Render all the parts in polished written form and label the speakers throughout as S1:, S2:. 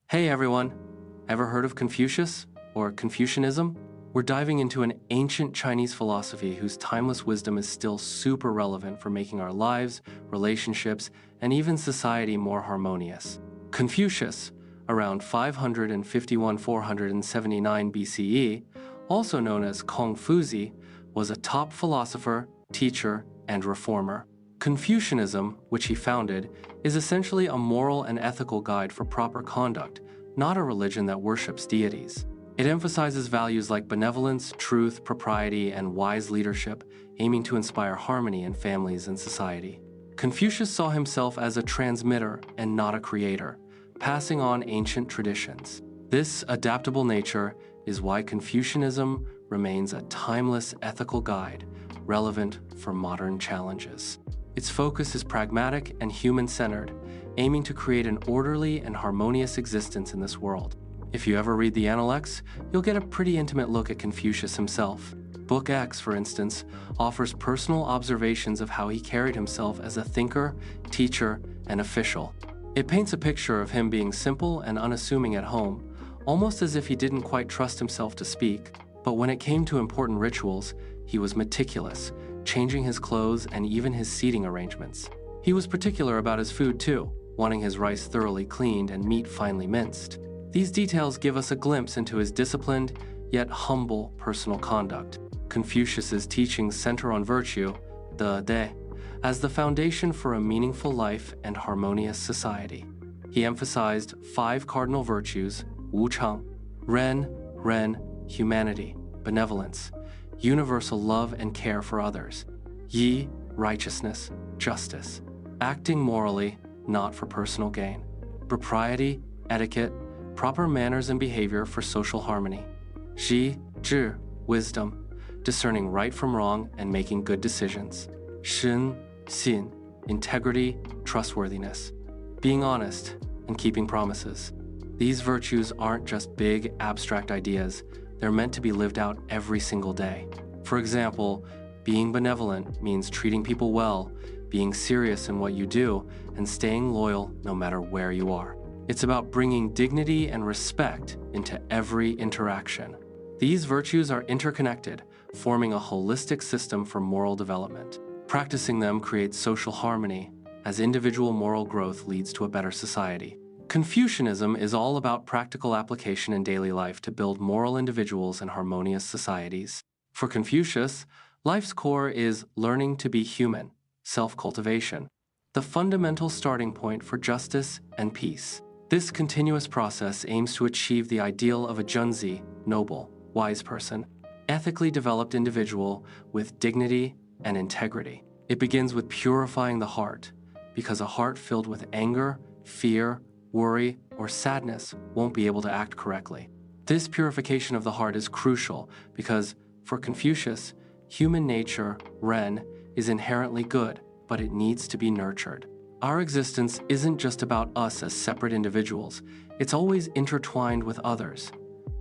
S1: Hey everyone! Ever heard of Confucius or Confucianism? We're diving into an ancient Chinese philosophy whose timeless wisdom is still super relevant for making our lives, relationships, and even society more harmonious. Confucius, around 551-479 BCE, also known as Confucius, was a top philosopher, teacher, and reformer. Confucianism, which he founded, is essentially a moral and ethical guide for proper conduct, not a religion that worships deities. It emphasizes values like benevolence, truth, propriety, and wise leadership, aiming to inspire harmony in families and society. Confucius saw himself as a transmitter and not a creator, passing on ancient traditions. This adaptable nature is why Confucianism remains a timeless ethical guide, relevant for modern challenges. Its focus is pragmatic and human-centered, aiming to create an orderly and harmonious existence in this world. If you ever read the Analects, you'll get a pretty intimate look at Confucius himself. Book X, for instance, offers personal observations of how he carried himself as a thinker, teacher, and official. It paints a picture of him being simple and unassuming at home, almost as if he didn't quite trust himself to speak. But when it came to important rituals, he was meticulous, changing his clothes and even his seating arrangements. He was particular about his food too, wanting his rice thoroughly cleaned and meat finely minced. These details give us a glimpse into his disciplined, yet humble personal conduct. Confucius's teachings center on virtue, the de, as the foundation for a meaningful life and harmonious society. He emphasized 5 cardinal virtues: wuchang, ren, humanity, benevolence, universal love and care for others; yi, righteousness, justice, acting morally, not for personal gain; propriety, etiquette, proper manners and behavior for social harmony; zhi, zhi, wisdom, discerning right from wrong and making good decisions; shen, xin, integrity, trustworthiness, being honest and keeping promises. These virtues aren't just big, abstract ideas. They're meant to be lived out every single day. For example, being benevolent means treating people well, being serious in what you do, and staying loyal no matter where you are. It's about bringing dignity and respect into every interaction. These virtues are interconnected, forming a holistic system for moral development. Practicing them creates social harmony, as individual moral growth leads to a better society. Confucianism is all about practical application in daily life to build moral individuals and harmonious societies. For Confucius, life's core is learning to be human, self-cultivation, the fundamental starting point for justice and peace. This continuous process aims to achieve the ideal of a junzi, noble, wise person, ethically developed individual with dignity and integrity. It begins with purifying the heart, because a heart filled with anger, fear, worry, or sadness won't be able to act correctly. This purification of the heart is crucial because, for Confucius, human nature, ren, is inherently good, but it needs to be nurtured. Our existence isn't just about us as separate individuals, it's always intertwined with others.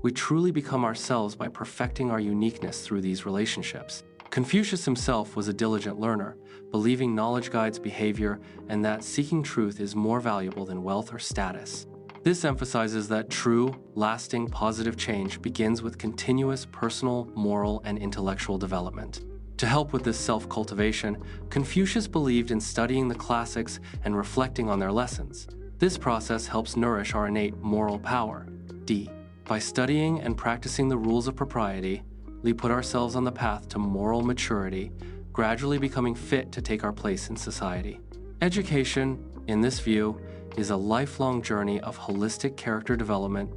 S1: We truly become ourselves by perfecting our uniqueness through these relationships. Confucius himself was a diligent learner, believing knowledge guides behavior and that seeking truth is more valuable than wealth or status. This emphasizes that true, lasting, positive change begins with continuous personal, moral, and intellectual development. To help with this self-cultivation, Confucius believed in studying the classics and reflecting on their lessons. This process helps nourish our innate moral power, D. By studying and practicing the rules of propriety, we put ourselves on the path to moral maturity, gradually becoming fit to take our place in society. Education, in this view, is a lifelong journey of holistic character development,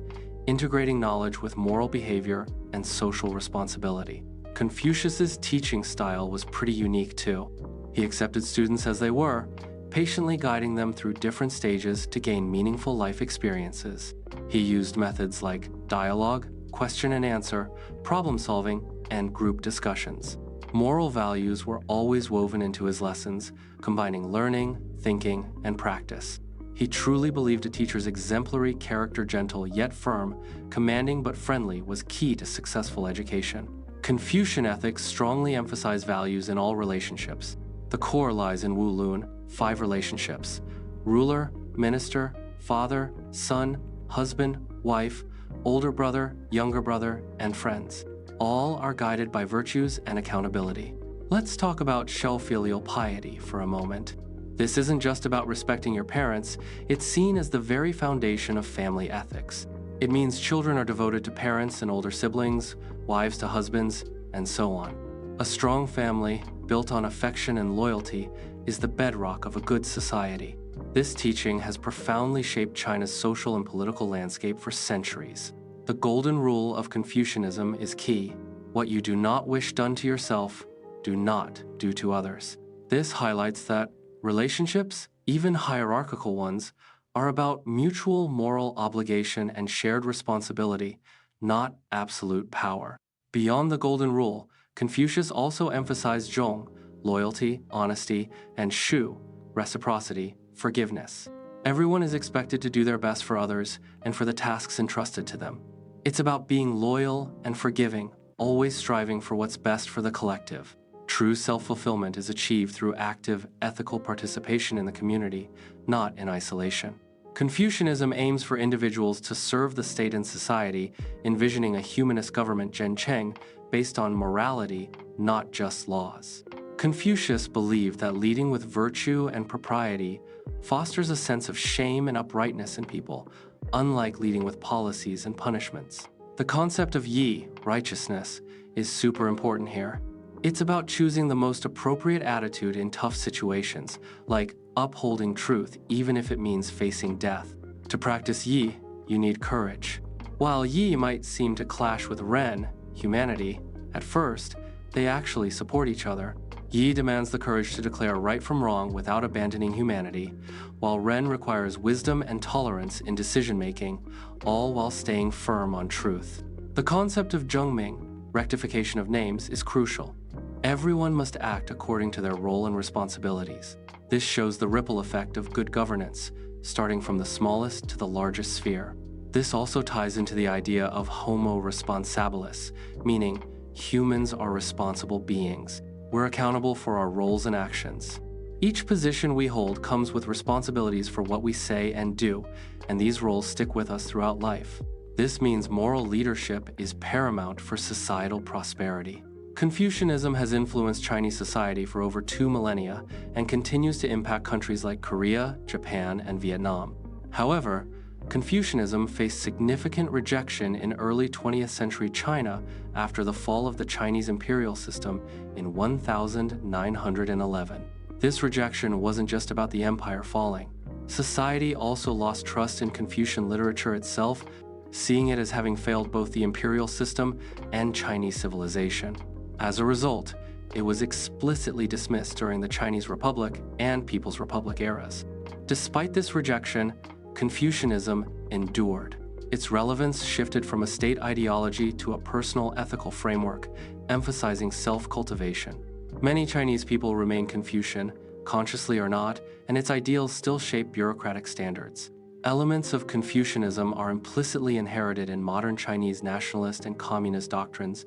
S1: integrating knowledge with moral behavior and social responsibility. Confucius's teaching style was pretty unique too. He accepted students as they were, patiently guiding them through different stages to gain meaningful life experiences. He used methods like dialogue, question and answer, problem solving, and group discussions. Moral values were always woven into his lessons, combining learning, thinking, and practice. He truly believed a teacher's exemplary character, gentle yet firm, commanding but friendly, was key to successful education. Confucian ethics strongly emphasize values in all relationships. The core lies in Wu Lun, 5 relationships: ruler, minister, father, son, husband, wife, older brother, younger brother, and friends. All are guided by virtues and accountability. Let's talk about filial piety for a moment. This isn't just about respecting your parents, it's seen as the very foundation of family ethics. It means children are devoted to parents and older siblings, wives to husbands, and so on. A strong family, built on affection and loyalty, is the bedrock of a good society. This teaching has profoundly shaped China's social and political landscape for centuries. The golden rule of Confucianism is key. What you do not wish done to yourself, do not do to others. This highlights that relationships, even hierarchical ones, are about mutual moral obligation and shared responsibility, not absolute power. Beyond the golden rule, Confucius also emphasized zhong, loyalty, honesty, and shu, reciprocity, forgiveness. Everyone is expected to do their best for others and for the tasks entrusted to them. It's about being loyal and forgiving, always striving for what's best for the collective. True self-fulfillment is achieved through active, ethical participation in the community, not in isolation. Confucianism aims for individuals to serve the state and society, envisioning a humanist government zhencheng based on morality, not just laws. Confucius believed that leading with virtue and propriety fosters a sense of shame and uprightness in people, unlike leading with policies and punishments. The concept of yi, righteousness, is super important here. It's about choosing the most appropriate attitude in tough situations, like upholding truth even if it means facing death. To practice yi, you need courage. While yi might seem to clash with ren, humanity, at first, they actually support each other. Yi demands the courage to declare right from wrong without abandoning humanity, while ren requires wisdom and tolerance in decision-making, all while staying firm on truth. The concept of zhengming, rectification of names, is crucial. Everyone must act according to their role and responsibilities. This shows the ripple effect of good governance, starting from the smallest to the largest sphere. This also ties into the idea of homo responsabilis, meaning humans are responsible beings. We're accountable for our roles and actions. Each position we hold comes with responsibilities for what we say and do, and these roles stick with us throughout life. This means moral leadership is paramount for societal prosperity. Confucianism has influenced Chinese society for over 2 millennia and continues to impact countries like Korea, Japan, and Vietnam. However, Confucianism faced significant rejection in early 20th century China after the fall of the Chinese imperial system in 1911. This rejection wasn't just about the empire falling. Society also lost trust in Confucian literature itself, seeing it as having failed both the imperial system and Chinese civilization. As a result, it was explicitly dismissed during the Chinese Republic and People's Republic eras. Despite this rejection, Confucianism endured. Its relevance shifted from a state ideology to a personal ethical framework, emphasizing self-cultivation. Many Chinese people remain Confucian, consciously or not, and its ideals still shape bureaucratic standards. Elements of Confucianism are implicitly inherited in modern Chinese nationalist and communist doctrines,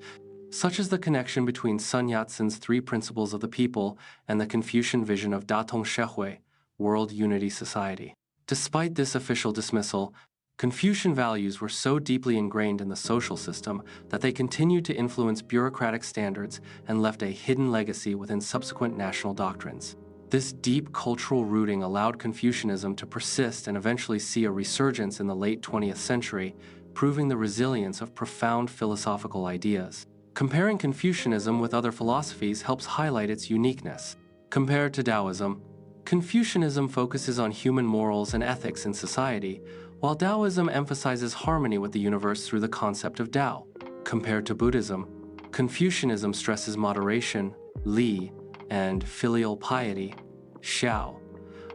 S1: such as the connection between Sun Yat-sen's 3 principles of the people and the Confucian vision of Datong Shehui, World Unity Society. Despite this official dismissal, Confucian values were so deeply ingrained in the social system that they continued to influence bureaucratic standards and left a hidden legacy within subsequent national doctrines. This deep cultural rooting allowed Confucianism to persist and eventually see a resurgence in the late 20th century, proving the resilience of profound philosophical ideas. Comparing Confucianism with other philosophies helps highlight its uniqueness. Compared to Taoism, Confucianism focuses on human morals and ethics in society, while Taoism emphasizes harmony with the universe through the concept of Tao. Compared to Buddhism, Confucianism stresses moderation, li, and filial piety, xiao,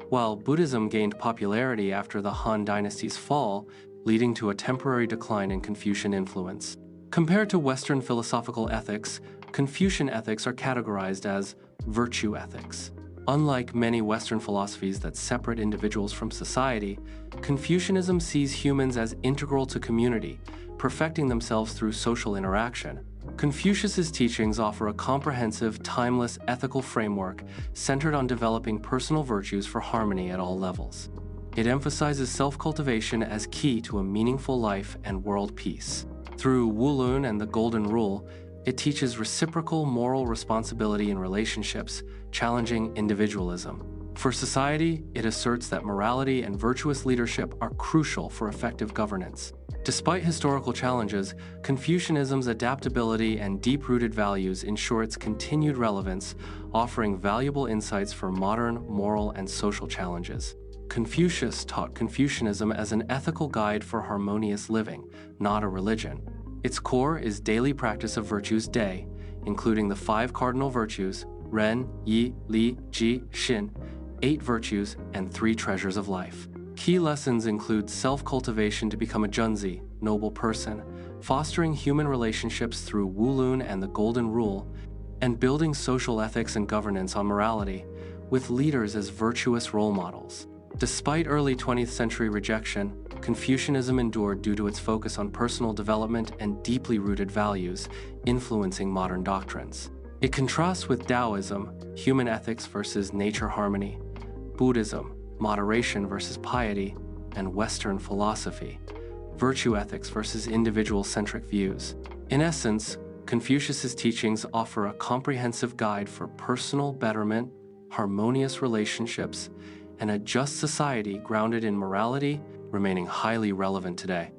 S1: while Buddhism gained popularity after the Han Dynasty's fall, leading to a temporary decline in Confucian influence. Compared to Western philosophical ethics, Confucian ethics are categorized as virtue ethics. Unlike many Western philosophies that separate individuals from society, Confucianism sees humans as integral to community, perfecting themselves through social interaction. Confucius's teachings offer a comprehensive, timeless ethical framework centered on developing personal virtues for harmony at all levels. It emphasizes self-cultivation as key to a meaningful life and world peace. Through Wulun and the Golden Rule, it teaches reciprocal moral responsibility in relationships, challenging individualism. For society, it asserts that morality and virtuous leadership are crucial for effective governance. Despite historical challenges, Confucianism's adaptability and deep-rooted values ensure its continued relevance, offering valuable insights for modern moral and social challenges. Confucius taught Confucianism as an ethical guide for harmonious living, not a religion. Its core is daily practice of virtues day, including the 5 cardinal virtues, Ren, Yi, Li, Ji, Xin, 8 virtues, and 3 treasures of life. Key lessons include self-cultivation to become a junzi, noble person, fostering human relationships through Wulun and the Golden Rule, and building social ethics and governance on morality, with leaders as virtuous role models. Despite early 20th century rejection, Confucianism endured due to its focus on personal development and deeply rooted values, influencing modern doctrines. It contrasts with Taoism, human ethics versus nature harmony, Buddhism, moderation versus piety, and Western philosophy, virtue ethics versus individual-centric views. In essence, Confucius's teachings offer a comprehensive guide for personal betterment, harmonious relationships, and a just society grounded in morality, remaining highly relevant today.